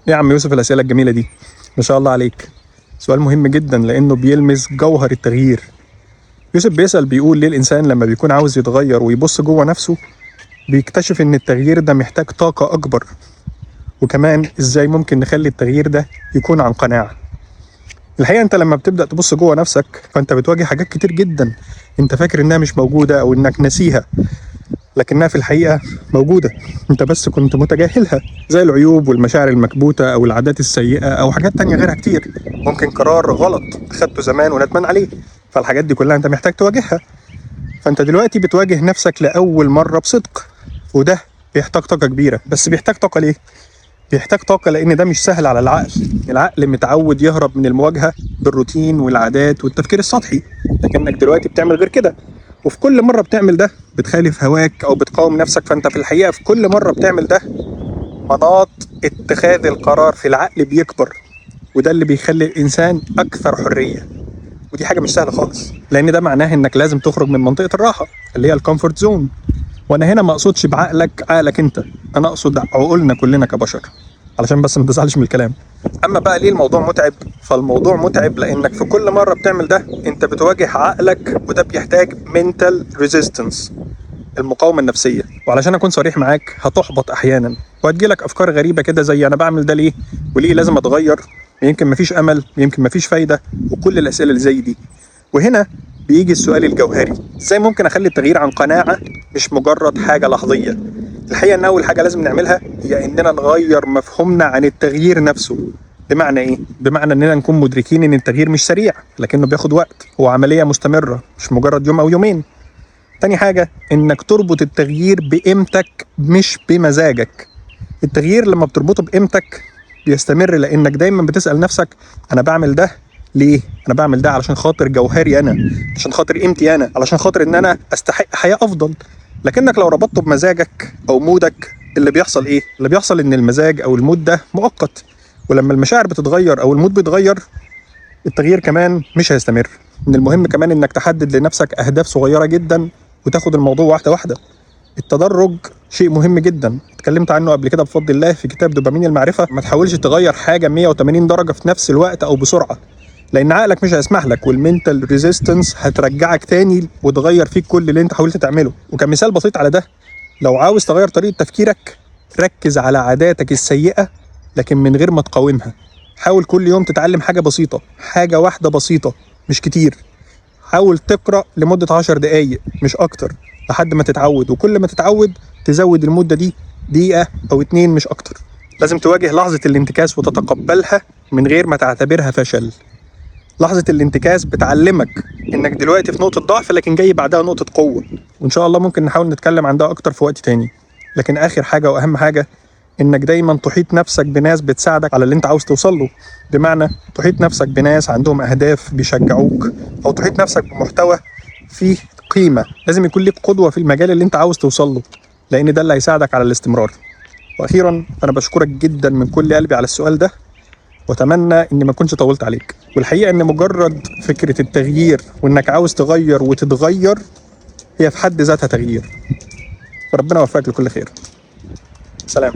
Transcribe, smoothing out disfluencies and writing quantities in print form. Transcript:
يا عم يوسف الأسئلة الجميلة دي، ما شاء الله عليك. سؤال مهم جدا لأنه بيلمس جوهر التغيير. يوسف بيسأل بيقول ليه الإنسان لما بيكون عاوز يتغير ويبص جوه نفسه بيكتشف إن التغيير ده محتاج طاقة أكبر، وكمان إزاي ممكن نخلي التغيير ده يكون عن قناعة. الحقيقة أنت لما بتبدأ تبص جوه نفسك فأنت بتواجه حاجات كتير جدا أنت فاكر إنها مش موجودة أو إنك ناسيها، لكنها في الحقيقة موجودة، أنت بس كنت متجاهلها، زي العيوب والمشاعر المكبوتة أو العادات السيئة أو حاجات تانية غيرها كتير. ممكن قرار غلط أخدته زمان وندمان عليه، فالحاجات دي كلها أنت محتاج تواجهها. فأنت دلوقتي بتواجه نفسك لأول مرة بصدق، وده بيحتاج طاقة كبيرة. بس بيحتاج طاقة ليه؟ بيحتاج طاقة لأن ده مش سهل على العقل. العقل متعود يهرب من المواجهة بالروتين والعادات والتفكير السطحي، لكنك دلوقتي بتعمل غير كده، وفي كل مرة بتعمل ده بتخالف هواك أو بتقاوم نفسك. فأنت في الحقيقة في كل مرة بتعمل ده مناط اتخاذ القرار في العقل بيكبر، وده اللي بيخلي الإنسان أكثر حرية. ودي حاجة مش سهلة خالص، لأن ده معناه إنك لازم تخرج من منطقة الراحة اللي هي الكومفورت زون. وأنا هنا ما أقصدش بعقلك أنت، أنا أقصد عقولنا كلنا كبشر، علشان بس ما تزعلش من الكلام. اما بقى ليه الموضوع متعب؟ فالموضوع متعب لانك في كل مره بتعمل ده انت بتواجه عقلك، وده بيحتاج mental resistance، المقاومه النفسيه. وعلشان اكون صريح معاك هتحبط احيانا، وهتجيلك افكار غريبه كده زي انا بعمل ده ليه؟ وليه لازم اتغير؟ يمكن مفيش امل، يمكن مفيش فايده، وكل الاسئله اللي زي دي. وهنا بيجي السؤال الجوهري، ازاي ممكن اخلي التغيير عن قناعه مش مجرد حاجه لحظيه؟ الحقيقه ان اول حاجه لازم نعملها هي اننا نغير مفهومنا عن التغيير نفسه. بمعنى ايه؟ بمعنى اننا نكون مدركين ان التغيير مش سريع، لكنه بياخد وقت، هو عمليه مستمره مش مجرد يوم او يومين. تاني حاجه انك تربط التغيير بقيمتك مش بمزاجك. التغيير لما بتربطه بقيمتك بيستمر، لانك دايما بتسال نفسك انا بعمل ده ليه؟ انا بعمل ده علشان خاطر جوهري انا، عشان خاطر قيمتي انا، علشان خاطر ان انا استحق حياه افضل. لكنك لو ربطته بمزاجك او مودك، اللي بيحصل ايه؟ اللي بيحصل ان المزاج او المود ده مؤقت، ولما المشاعر بتتغير او المود بيتغير التغيير كمان مش هيستمر. من المهم كمان انك تحدد لنفسك اهداف صغيره جدا وتاخد الموضوع واحده واحده. التدرج شيء مهم جدا، اتكلمت عنه قبل كده بفضل الله في كتاب دوبامين المعرفه. ما تحاولش تغير حاجه 180 درجه في نفس الوقت او بسرعه، لان عقلك مش هيسمح لك، والمنتال ريزيستنس هترجعك تاني وتغير فيك كل اللي انت حاولت تعمله. وكمثال بسيط على ده، لو عاوز تغير طريقه تفكيرك ركز على عاداتك السيئه لكن من غير ما تقاومها. حاول كل يوم تتعلم حاجه بسيطه، حاجه واحده بسيطه مش كتير. حاول تقرأ لمدة 10 دقايق مش أكتر لحد ما تتعود، وكل ما تتعود تزود المدة دي دقيقة أو 2 مش أكتر. لازم تواجه لحظة الانتكاس وتتقبلها من غير ما تعتبرها فشل. لحظة الانتكاس بتعلمك إنك دلوقتي في نقطة ضعف لكن جاي بعدها نقطة قوة، وإن شاء الله ممكن نحاول نتكلم عن ده أكتر في وقت تاني. لكن آخر حاجة وأهم حاجة انك دايما تحيط نفسك بناس بتساعدك على اللي انت عاوز توصل له. بمعنى تحيط نفسك بناس عندهم اهداف بيشجعوك، او تحيط نفسك بمحتوى فيه قيمة. لازم يكون لك قدوة في المجال اللي انت عاوز توصل له، لان ده اللي هيساعدك على الاستمرار. واخيرا انا بشكرك جدا من كل قلبي على السؤال ده، واتمنى اني ما كنتش طولت عليك. والحقيقة ان مجرد فكرة التغيير وانك عاوز تغير وتتغير هي في حد ذاتها تغيير. فربنا يوفقك لكل خير. سلام.